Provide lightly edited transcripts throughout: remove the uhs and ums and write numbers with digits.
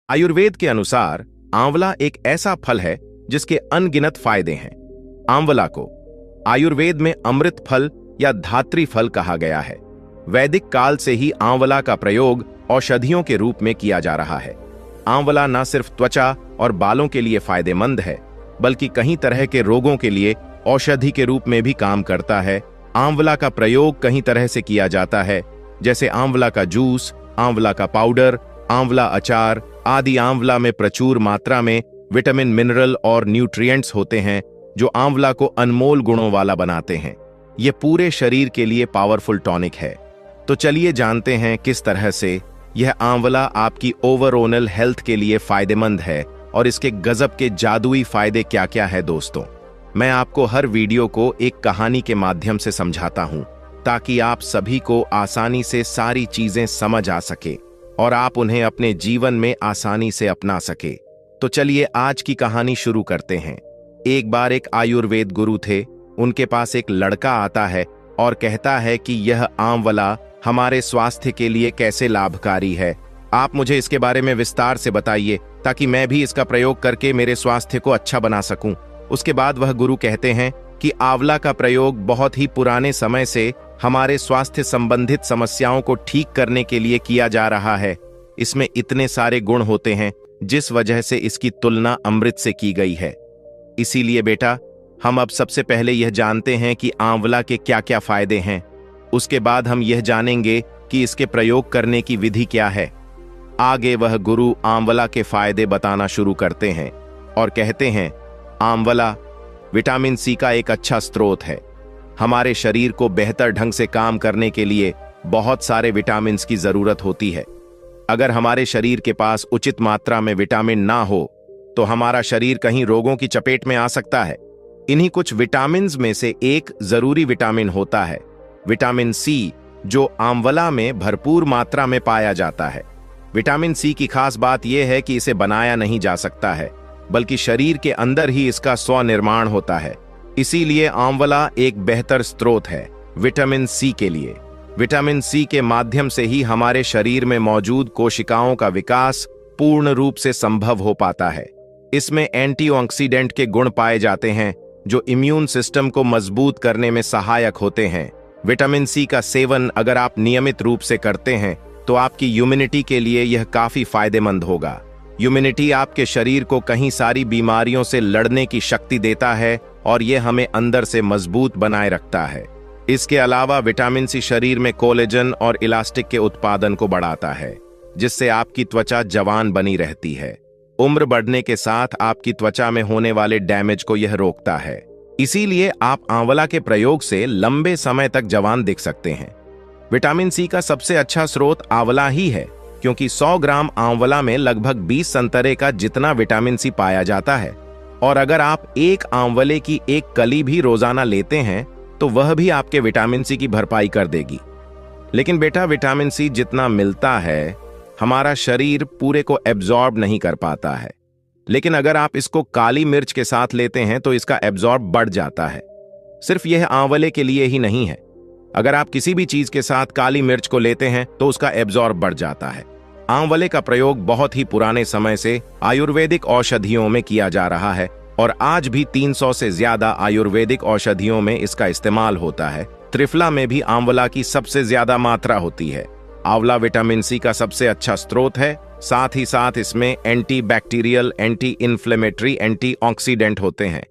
आयुर्वेद के अनुसार आंवला एक ऐसा फल है जिसके अनगिनत फायदे हैं। आंवला को आयुर्वेद में अमृत फल या धात्री फल कहा गया है। वैदिक काल से ही आंवला का प्रयोग औषधियों के रूप में किया जा रहा है। आंवला न सिर्फ त्वचा और बालों के लिए फायदेमंद है, बल्कि कई तरह के रोगों के लिए औषधि के रूप में भी काम करता है। आंवला का प्रयोग कई तरह से किया जाता है, जैसे आंवला का जूस, आंवला का पाउडर, आंवला अचार आदि। आंवला में प्रचुर मात्रा में विटामिन, मिनरल और न्यूट्रिएंट्स होते हैं जो आंवला को अनमोल गुणों वाला बनाते हैं। ये पूरे शरीर के लिए पावरफुल टॉनिक है। तो चलिए जानते हैं किस तरह से यह आंवला आपकी ओवरऑल हेल्थ के लिए फायदेमंद है और इसके गजब के जादुई फायदे क्या क्या है। दोस्तों, मैं आपको हर वीडियो को एक कहानी के माध्यम से समझाता हूं ताकि आप सभी को आसानी से सारी चीजें समझ आ सके और आप उन्हें अपने जीवन में आसानी से अपना सके। तो चलिए आज की कहानी शुरू करते हैं। एक बार एक आयुर्वेद गुरु थे। उनके पास एक लड़का आता है और कहता है कि यह आंवला हमारे स्वास्थ्य के लिए कैसे लाभकारी है। आप मुझे इसके बारे में विस्तार से बताइए ताकि मैं भी इसका प्रयोग करके मेरे स्वास्थ्य को अच्छा बना सकूं। उसके बाद वह गुरु कहते हैं कि आंवला का प्रयोग बहुत ही पुराने समय से हमारे स्वास्थ्य संबंधित समस्याओं को ठीक करने के लिए किया जा रहा है। इसमें इतने सारे गुण होते हैं जिस वजह से इसकी तुलना अमृत से की गई है। इसीलिए बेटा, हम अब सबसे पहले यह जानते हैं कि आंवला के क्या क्या फायदे हैं। उसके बाद हम यह जानेंगे कि इसके प्रयोग करने की विधि क्या है। आगे वह गुरु आंवला के फायदे बताना शुरू करते हैं और कहते हैं, आंवला विटामिन सी का एक अच्छा स्रोत है। हमारे शरीर को बेहतर ढंग से काम करने के लिए बहुत सारे विटामिन की जरूरत होती है। अगर हमारे शरीर के पास उचित मात्रा में विटामिन ना हो तो हमारा शरीर कहीं रोगों की चपेट में आ सकता है। इन्हीं कुछ विटामिन में से एक जरूरी विटामिन होता है विटामिन सी, जो आंवला में भरपूर मात्रा में पाया जाता है। विटामिन सी की खास बात यह है कि इसे बनाया नहीं जा सकता है, बल्कि शरीर के अंदर ही इसका स्वनिर्माण होता है। इसीलिए आंवला एक बेहतर स्रोत है विटामिन सी के लिए। विटामिन सी के माध्यम से ही हमारे शरीर में मौजूद कोशिकाओं का विकास पूर्ण रूप से संभव हो पाता है। इसमें एंटीऑक्सीडेंट के गुण पाए जाते हैं जो इम्यून सिस्टम को मजबूत करने में सहायक होते हैं। विटामिन सी का सेवन अगर आप नियमित रूप से करते हैं तो आपकी इम्यूनिटी के लिए यह काफी फायदेमंद होगा। इम्यूनिटी आपके शरीर को कई सारी बीमारियों से लड़ने की शक्ति देता है और यह हमें अंदर से मजबूत बनाए रखता है। इसके अलावा विटामिन सी शरीर में कोलेजन और इलास्टिक के उत्पादन को बढ़ाता है, जिससे आपकी त्वचा जवान बनी रहती है। उम्र बढ़ने के साथ आपकी त्वचा में होने वाले डैमेज को यह रोकता है। इसीलिए आप आंवला के प्रयोग से लंबे समय तक जवान दिख सकते हैं। विटामिन सी का सबसे अच्छा स्रोत आंवला ही है, क्योंकि 100 ग्राम आंवला में लगभग 20 संतरे का जितना विटामिन सी पाया जाता है। और अगर आप एक आंवले की एक कली भी रोजाना लेते हैं तो वह भी आपके विटामिन सी की भरपाई कर देगी। लेकिन बेटा, विटामिन सी जितना मिलता है हमारा शरीर पूरे को एब्जॉर्ब नहीं कर पाता है। लेकिन अगर आप इसको काली मिर्च के साथ लेते हैं तो इसका एब्जॉर्ब बढ़ जाता है। सिर्फ यह आंवले के लिए ही नहीं है, अगर आप किसी भी चीज के साथ काली मिर्च को लेते हैं तो उसका एब्जॉर्ब बढ़ जाता है। आंवले का प्रयोग बहुत ही पुराने समय से आयुर्वेदिक औषधियों में किया जा रहा है और आज भी 300 से ज्यादा आयुर्वेदिक औषधियों में इसका इस्तेमाल होता है। त्रिफला में भी आंवला की सबसे ज्यादा मात्रा होती है। आंवला विटामिन सी का सबसे अच्छा स्रोत है। साथ ही साथ इसमें anti bacterial, anti inflammatory, antioxidant होते हैं,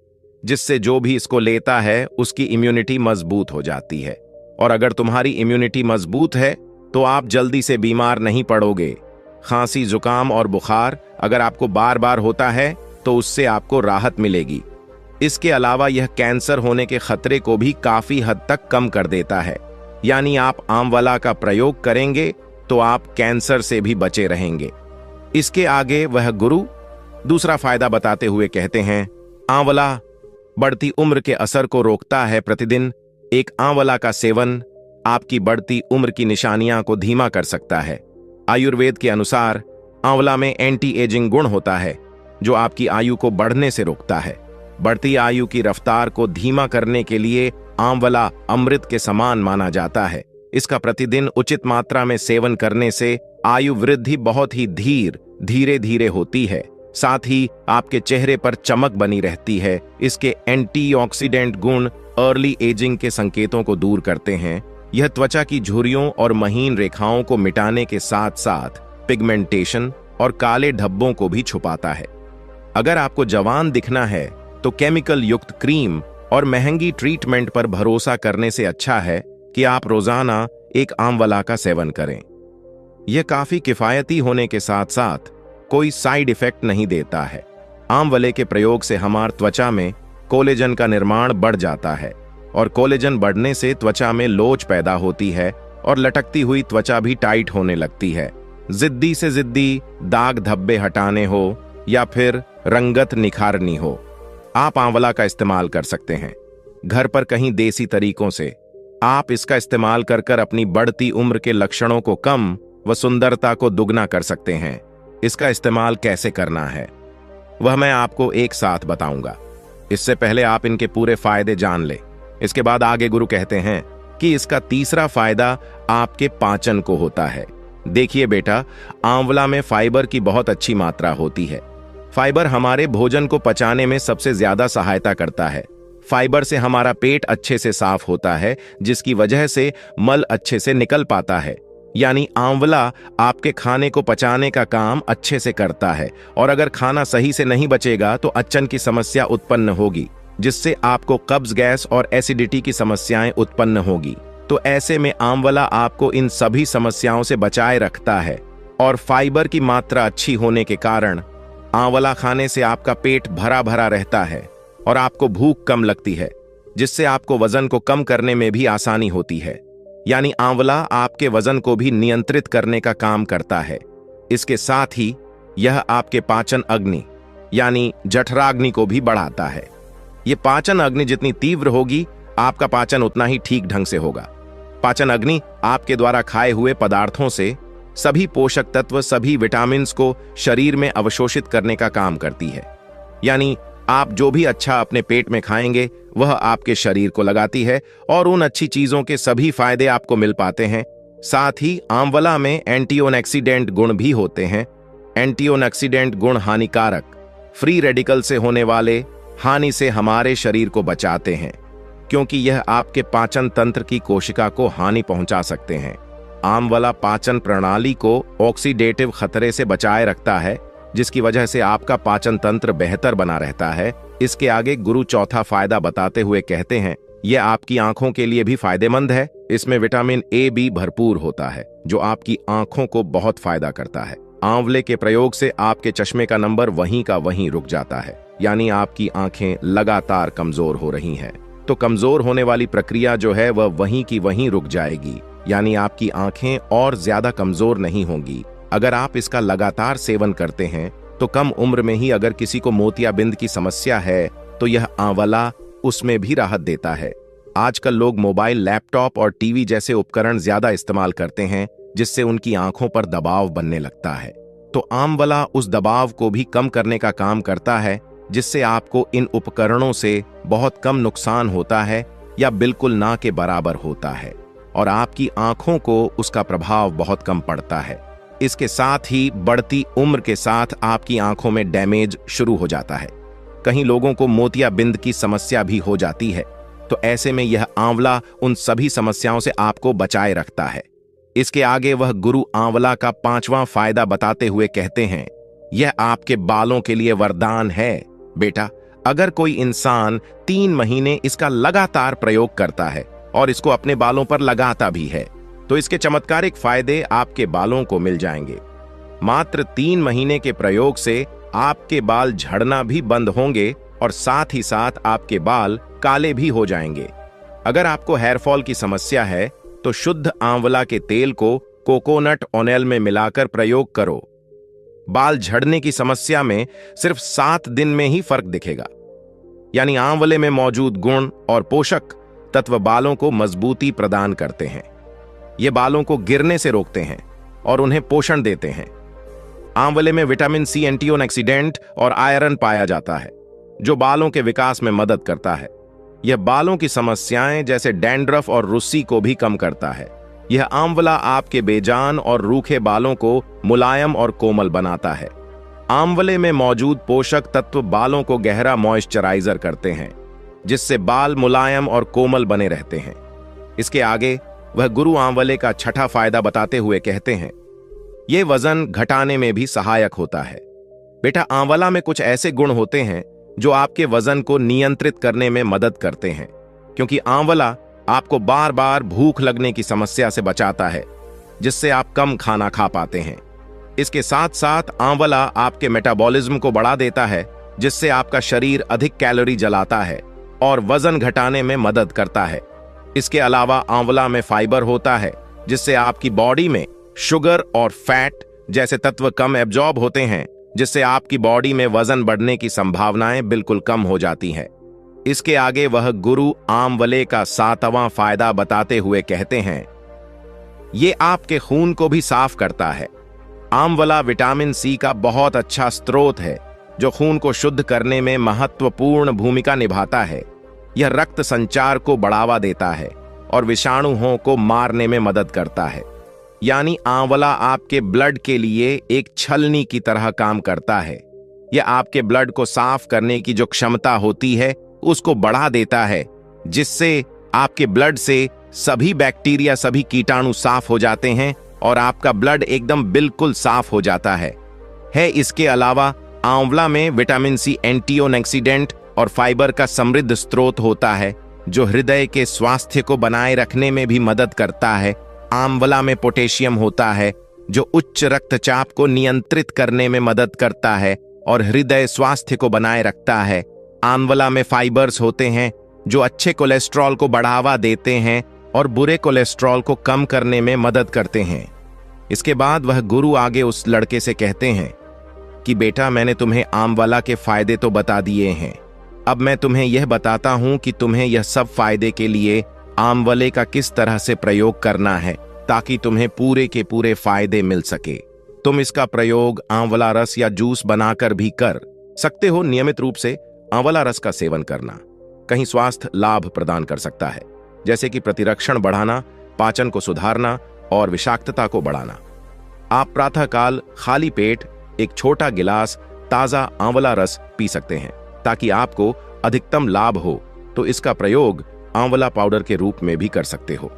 जिससे जो भी इसको लेता है उसकी इम्यूनिटी मजबूत हो जाती है। और अगर तुम्हारी इम्यूनिटी मजबूत है तो आप जल्दी से बीमार नहीं पड़ोगे। खांसी, जुकाम और बुखार अगर आपको बार बार होता है तो उससे आपको राहत मिलेगी। इसके अलावा यह कैंसर होने के खतरे को भी काफी हद तक कम कर देता है। यानी आप आंवला का प्रयोग करेंगे तो आप कैंसर से भी बचे रहेंगे। इसके आगे वह गुरु दूसरा फायदा बताते हुए कहते हैं, आंवला बढ़ती उम्र के असर को रोकता है। प्रतिदिन एक आंवला का सेवन आपकी बढ़ती उम्र की निशानियां को धीमा कर सकता है। आयुर्वेद के अनुसार आंवला में एंटी एजिंग गुण होता है जो आपकी आयु को बढ़ने से रोकता है। बढ़ती आयु की रफ्तार को धीमा करने के लिए आंवला अमृत के समान माना जाता है। इसका प्रतिदिन उचित मात्रा में सेवन करने से आयु वृद्धि बहुत ही धीर धीरे धीरे होती है, साथ ही आपके चेहरे पर चमक बनी रहती है। इसके एंटीऑक्सीडेंट गुण अर्ली एजिंग के संकेतों को दूर करते हैं। यह त्वचा की झुर्रियों और महीन रेखाओं को मिटाने के साथ साथ पिगमेंटेशन और काले धब्बों को भी छुपाता है। अगर आपको जवान दिखना है तो केमिकल युक्त क्रीम और महंगी ट्रीटमेंट पर भरोसा करने से अच्छा है कि आप रोजाना एक आंवला का सेवन करें। यह काफी किफायती होने के साथ साथ कोई साइड इफेक्ट नहीं देता है। आंवले के प्रयोग से हमारी त्वचा में कोलेजन का निर्माण बढ़ जाता है और कोलेजन बढ़ने से त्वचा में लोच पैदा होती है और लटकती हुई त्वचा भी टाइट होने लगती है। जिद्दी से जिद्दी दाग धब्बे हटाने हो या फिर रंगत निखारनी हो, आप आंवला का इस्तेमाल कर सकते हैं। घर पर कहीं देसी तरीकों से आप इसका इस्तेमाल कर अपनी बढ़ती उम्र के लक्षणों को कम व सुंदरता को दुगना कर सकते हैं। इसका इस्तेमाल कैसे करना है वह मैं आपको एक साथ बताऊंगा। इससे पहले आप इनके पूरे फायदे जान ले। इसके बाद आगे गुरु कहते हैं कि इसका तीसरा फायदा आपके पाचन को होता है। देखिए बेटा, आंवला में फाइबर की बहुत अच्छी मात्रा होती है। फाइबर हमारे भोजन को पचाने में सबसे ज्यादा सहायता करता है। फाइबर से हमारा पेट अच्छे से साफ होता है, जिसकी वजह से मल अच्छे से निकल पाता है। यानी आंवला आपके खाने को पचाने का काम अच्छे से करता है, और अगर खाना सही से नहीं बचेगा तो अचन की समस्या उत्पन्न होगी, जिससे आपको कब्ज गैस और एसिडिटी की समस्याएं उत्पन्न होगी। तो ऐसे में आंवला आपको इन सभी समस्याओं से बचाए रखता है। और फाइबर की मात्रा अच्छी होने के कारण आंवला खाने से आपका पेट भरा भरा रहता है और आपको भूख कम लगती है, जिससे आपको वजन को कम करने में भी आसानी होती है। यानी आंवला आपके वजन को भी नियंत्रित करने का काम करता है। इसके साथ ही यह आपके पाचन अग्नि यानी जठराग्नि को भी बढ़ाता है। यह पाचन अग्नि जितनी तीव्र होगी, आपका पाचन उतना ही ठीक ढंग से होगा। पाचन अग्नि आपके द्वारा खाए हुए पदार्थों से सभी पोषक तत्व, सभी विटामिन्स को शरीर में अवशोषित करने का काम करती है। यानी आप जो भी अच्छा अपने पेट में खाएंगे वह आपके शरीर को लगाती है और उन अच्छी चीजों के सभी फायदे आपको मिल पाते हैं। साथ ही आंवला में एंटीऑक्सीडेंट गुण भी होते हैं। एंटीऑक्सीडेंट गुण हानिकारक फ्री रेडिकल से होने वाले हानि से हमारे शरीर को बचाते हैं, क्योंकि यह आपके पाचन तंत्र की कोशिका को हानि पहुंचा सकते हैं। आंवला पाचन प्रणाली को ऑक्सीडेटिव खतरे से बचाए रखता है, जिसकी वजह से आपका पाचन तंत्र बेहतर बना रहता है। इसके आगे गुरु चौथा फायदा बताते हुए कहते हैं, यह आपकी आंखों के लिए भी फायदेमंद है। इसमें विटामिन ए भी भरपूर होता है, जो आपकी आंखों को बहुत फायदा करता है। आंवले के प्रयोग से आपके चश्मे का नंबर वहीं का वहीं रुक जाता है, यानी आपकी आंखें लगातार कमजोर हो रही हैं, तो कमजोर होने वाली प्रक्रिया जो है वह वहीं की वहीं रुक जाएगी, यानी आपकी आंखें और ज्यादा कमजोर नहीं होंगी। अगर आप इसका लगातार सेवन करते हैं तो कम उम्र में ही अगर किसी को मोतियाबिंद की समस्या है तो यह आंवला उसमें भी राहत देता है। आजकल लोग मोबाइल, लैपटॉप और टीवी जैसे उपकरण ज्यादा इस्तेमाल करते हैं, जिससे उनकी आंखों पर दबाव बनने लगता है। तो आंवला उस दबाव को भी कम करने का काम करता है, जिससे आपको इन उपकरणों से बहुत कम नुकसान होता है या बिल्कुल ना के बराबर होता है, और आपकी आंखों को उसका प्रभाव बहुत कम पड़ता है। इसके साथ ही बढ़ती उम्र के साथ आपकी आंखों में डैमेज शुरू हो जाता है। कहीं लोगों को मोतियाबिंद की समस्या भी हो जाती है, तो ऐसे में यह आंवला उन सभी समस्याओं से आपको बचाए रखता है। इसके आगे वह गुरु आंवला का पांचवां फायदा बताते हुए कहते हैं, यह आपके बालों के लिए वरदान है। बेटा, अगर कोई इंसान 3 महीने इसका लगातार प्रयोग करता है और इसको अपने बालों पर लगाता भी है, तो इसके चमत्कारिक फायदे आपके बालों को मिल जाएंगे। मात्र 3 महीने के प्रयोग से आपके बाल झड़ना भी बंद होंगे और साथ ही साथ आपके बाल काले भी हो जाएंगे। अगर आपको हेयर फॉल की समस्या है तो शुद्ध आंवला के तेल को कोकोनट ऑयल में मिलाकर प्रयोग करो। बाल झड़ने की समस्या में सिर्फ 7 दिन में ही फर्क दिखेगा। यानी आंवले में मौजूद गुण और पोषक तत्व बालों को मजबूती प्रदान करते हैं। ये बालों को गिरने से रोकते हैं और उन्हें पोषण देते हैं। आंवले में विटामिन सी, एंटीऑक्सीडेंट और आयरन पाया जाता है, जो बालों के विकास में मदद करता है। यह बालों की समस्याएं जैसे डैंड्रफ और रुस्सी को भी कम करता है। यह आंवला आपके बेजान और रूखे बालों को मुलायम और कोमल बनाता है। आंवले में मौजूद पोषक तत्व बालों को गहरा मॉइस्चराइजर करते हैं, जिससे बाल मुलायम और कोमल बने रहते हैं। इसके आगे वह गुरु आंवले का छठा फायदा बताते हुए कहते हैं, यह वजन घटाने में भी सहायक होता है। बेटा, आंवला में कुछ ऐसे गुण होते हैं जो आपके वजन को नियंत्रित करने में मदद करते हैं, क्योंकि आंवला आपको बार बार भूख लगने की समस्या से बचाता है, जिससे आप कम खाना खा पाते हैं। इसके साथ साथ आंवला आपके मेटाबॉलिज्म को बढ़ा देता है, जिससे आपका शरीर अधिक कैलोरी जलाता है और वजन घटाने में मदद करता है। इसके अलावा आंवला में फाइबर होता है, जिससे आपकी बॉडी में शुगर और फैट जैसे तत्व कम एब्जॉर्ब होते हैं, जिससे आपकी बॉडी में वजन बढ़ने की संभावनाएं बिल्कुल कम हो जाती हैं। इसके आगे वह गुरु आंवले का 7वां फायदा बताते हुए कहते हैं, ये आपके खून को भी साफ करता है। आंवला विटामिन सी का बहुत अच्छा स्रोत है, जो खून को शुद्ध करने में महत्वपूर्ण भूमिका निभाता है। यह रक्त संचार को बढ़ावा देता है और विषाणुओं को मारने में मदद करता है। यानी आंवला आपके ब्लड के लिए एक छलनी की तरह काम करता है। यह आपके ब्लड को साफ करने की जो क्षमता होती है उसको बढ़ा देता है, जिससे आपके ब्लड से सभी बैक्टीरिया, सभी कीटाणु साफ हो जाते हैं और आपका ब्लड एकदम बिल्कुल साफ हो जाता है। इसके अलावा आंवला में विटामिन सी एंटीऑक्सीडेंट और फाइबर का समृद्ध स्रोत होता है, जो हृदय के स्वास्थ्य को बनाए रखने में भी मदद करता है। आंवला में पोटेशियम होता है, जो उच्च रक्तचाप को नियंत्रित करने में मदद करता है और हृदय स्वास्थ्य को बनाए रखता है। आंवला में फाइबर्स होते हैं, जो अच्छे कोलेस्ट्रॉल को बढ़ावा देते हैं और बुरे कोलेस्ट्रॉल को कम करने में मदद करते हैं। इसके बाद वह गुरु आगे उस लड़के से कहते हैं कि बेटा, मैंने तुम्हें आंवला के फायदे तो बता दिए हैं, अब मैं तुम्हें यह बताता हूं कि तुम्हें यह सब फायदे के लिए आंवले का किस तरह से प्रयोग करना है, ताकि तुम्हें पूरे के पूरे फायदे मिल सके। तुम इसका प्रयोग आंवला रस या जूस बनाकर भी कर सकते हो। नियमित रूप से आंवला रस का सेवन करना कहीं स्वास्थ्य लाभ प्रदान कर सकता है, जैसे कि प्रतिरक्षण बढ़ाना, पाचन को सुधारना और विषाक्तता को बढ़ाना। आप प्रातःकाल खाली पेट एक छोटा गिलास ताजा आंवला रस पी सकते हैं, ताकि आपको अधिकतम लाभ हो। तो इसका प्रयोग आंवला पाउडर के रूप में भी कर सकते हो।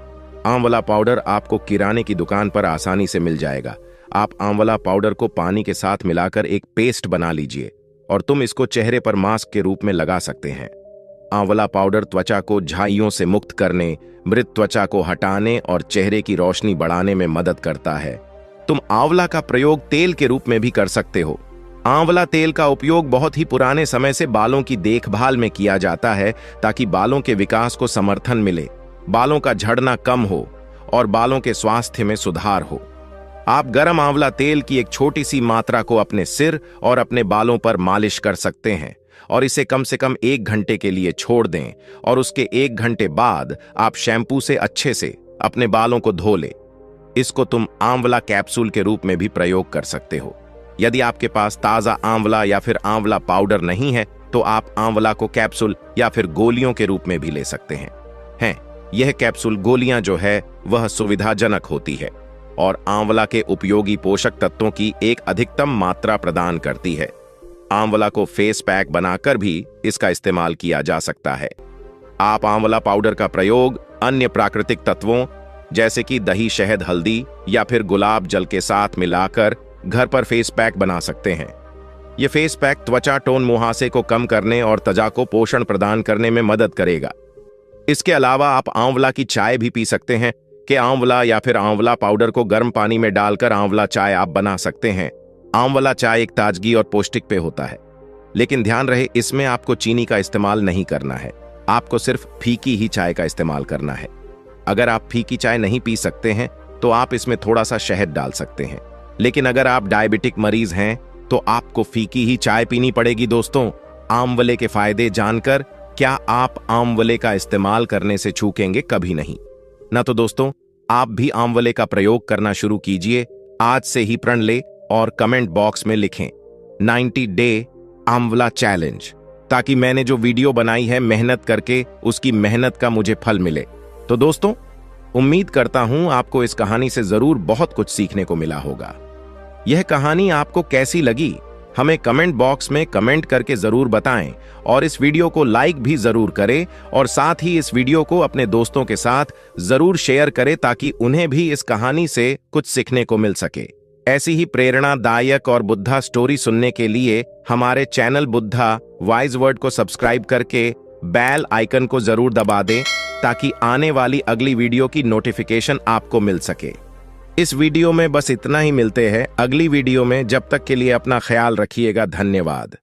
आंवला पाउडर आपको किराने की दुकान पर आसानी से मिल जाएगा। आप आंवला पाउडर को पानी के साथ मिलाकर एक पेस्ट बना लीजिए और तुम इसको चेहरे पर मास्क के रूप में लगा सकते हैं। आंवला पाउडर त्वचा को झाइयों से मुक्त करने, मृत त्वचा को हटाने और चेहरे की रोशनी बढ़ाने में मदद करता है। तुम आंवला का प्रयोग तेल के रूप में भी कर सकते हो। आंवला तेल का उपयोग बहुत ही पुराने समय से बालों की देखभाल में किया जाता है, ताकि बालों के विकास को समर्थन मिले, बालों का झड़ना कम हो और बालों के स्वास्थ्य में सुधार हो। आप गर्म आंवला तेल की एक छोटी सी मात्रा को अपने सिर और अपने बालों पर मालिश कर सकते हैं और इसे कम से कम 1 घंटे के लिए छोड़ दें और उसके 1 घंटे बाद आप शैम्पू से अच्छे से अपने बालों को धो लें। इसको तुम आंवला कैप्सूल के रूप में भी प्रयोग कर सकते हो। यदि आपके पास ताजा आंवला या फिर आंवला पाउडर नहीं है, तो आप आंवला को कैप्सूल या फिर गोलियों के रूप में भी ले सकते हैं। यह कैप्सूल गोलियां जो है वह सुविधाजनक होती है और आंवला के उपयोगी पोषक तत्वों की एक अधिकतम मात्रा प्रदान करती है। आंवला को फेस पैक बनाकर भी इसका इस्तेमाल किया जा सकता है। आप आंवला पाउडर का प्रयोग अन्य प्राकृतिक तत्वों जैसे कि दही, शहद, हल्दी या फिर गुलाब जल के साथ मिलाकर घर पर फेस पैक बना सकते हैं। यह फेस पैक त्वचा टोन मुहासे को कम करने और त्वचा को पोषण प्रदान करने में मदद करेगा। इसके अलावा आप आंवला की चाय भी पी सकते हैं कि आंवला या फिर आंवला पाउडर को गर्म पानी में डालकर आंवला चाय आप बना सकते हैं। आंवला चाय एक ताजगी और पौष्टिक पेय होता है, लेकिन ध्यान रहे इसमें आपको चीनी का इस्तेमाल नहीं करना है। आपको सिर्फ फीकी ही चाय का इस्तेमाल करना है। अगर आप फीकी चाय नहीं पी सकते हैं तो आप इसमें थोड़ा सा शहद डाल सकते हैं, लेकिन अगर आप डायबिटिक मरीज हैं तो आपको फीकी ही चाय पीनी पड़ेगी। दोस्तों, आंवले के फायदे जानकर क्या आप आंवले का इस्तेमाल करने से चूकेंगे? कभी नहीं ना। तो दोस्तों, आप भी आंवले का प्रयोग करना शुरू कीजिए। आज से ही प्रण ले और कमेंट बॉक्स में लिखें 90 डे आंवला चैलेंज, ताकि मैंने जो वीडियो बनाई है मेहनत करके उसकी मेहनत का मुझे फल मिले। तो दोस्तों, उम्मीद करता हूं आपको इस कहानी से जरूर बहुत कुछ सीखने को मिला होगा। यह कहानी आपको कैसी लगी हमें कमेंट बॉक्स में कमेंट करके जरूर बताएं और इस वीडियो को लाइक भी जरूर करें और साथ ही इस वीडियो को अपने दोस्तों के साथ जरूर शेयर करें ताकि उन्हें भी इस कहानी से कुछ सीखने को मिल सके। ऐसी ही प्रेरणादायक और बुद्धा स्टोरी सुनने के लिए हमारे चैनल बुद्धा वाइज वर्ड को सब्सक्राइब करके बेल आइकन को जरूर दबा दें ताकि आने वाली अगली वीडियो की नोटिफिकेशन आपको मिल सके। इस वीडियो में बस इतना ही, मिलते हैं अगली वीडियो में। जब तक के लिए अपना ख्याल रखिएगा। धन्यवाद।